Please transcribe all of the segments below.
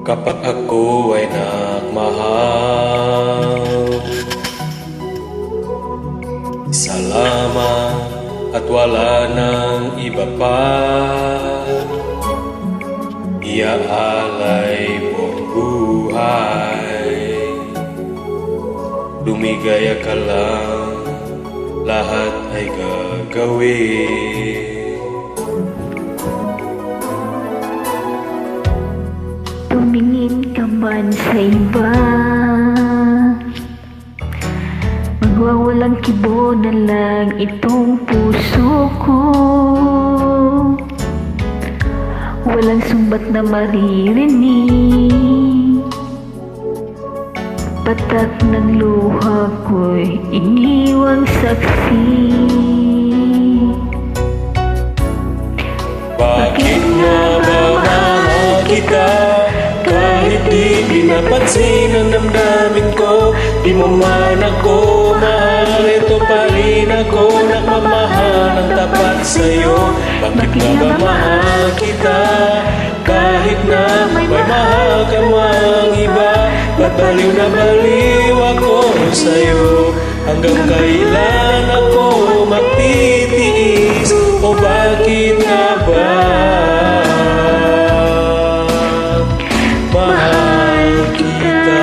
Kapag ako ay nagmahal, isa lamang at wala nang iba pa. Iaalay mo ang buhay, lumigaya ka lang, lahat ay gagawin. Tumingin ka man sa iba, magwawalang kibo na lang itong puso ko. Walang sumbat na maririnig, patak ng luha ko'y iniwang saksi. Bakit nga ba mahal kita? Kahit di pinapansin ang damdamin ko, di mo man ako mahal, ito pa rin ako nagmamahal ng tapat sa'yo. Bakit nga ba mahal kita? Kahit na may mahal ka mang iba, ba't baliw na baliw ako sa'yo? Hanggang kailan ako magtitiis? O bakit nga ba mahal kita?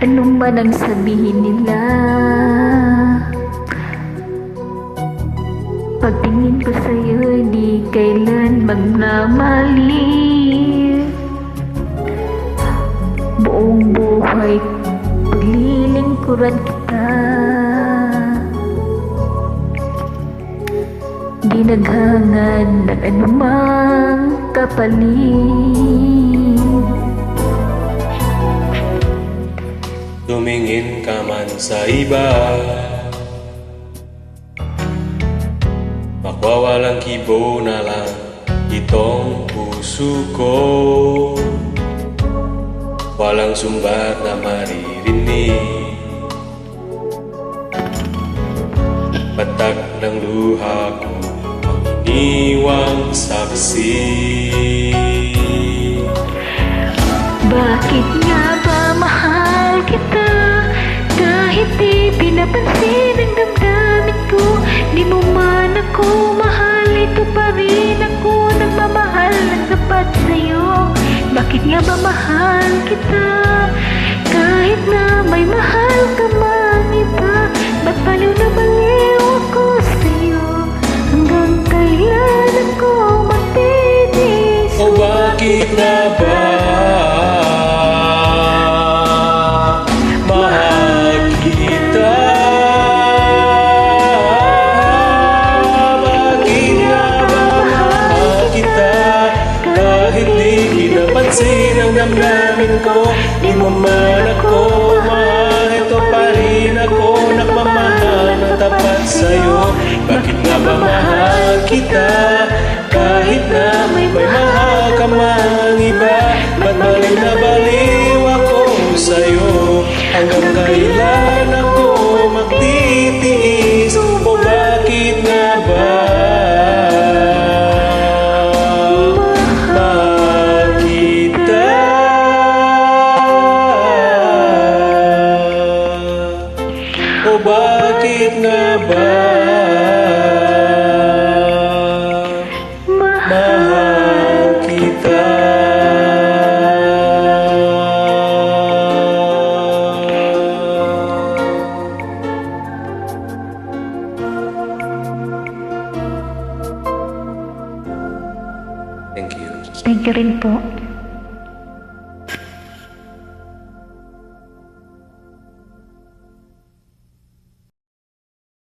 Ano man ang sabihin nila, pagtingin ko sa'yo di kailan magmamali. Buong buhay paglilingkuran kita, di naghangad ng anumang kapalit. Tumingin ka man sa iba, magwawalang kibo na lang itong puso ko. Walang sumbat na maririnig, patak ng luha ko ang iniwang saksi. Bakit nga ba mahal kita? Kahit di pinapansin ang damdamin ko, di mo man ako mahal, ito pa rin ako nagmamahal ng tapat sa'yo. Bakit nga ba mahal kita? Kahit na may mahal ka mang iba, ba't baliw na baliw ako sa'yo? Hanggang kailan ako magtitiis? O bakit nga ba mahal kita? Bakit nga ba mahal kita? Kahit di pinapansin ang damdamin ko, di mo man ako mahal, ito pa rin ako nagmamahal ng tapat sa'yo. Bakit nga ba mahal kita? Kahit na may mahal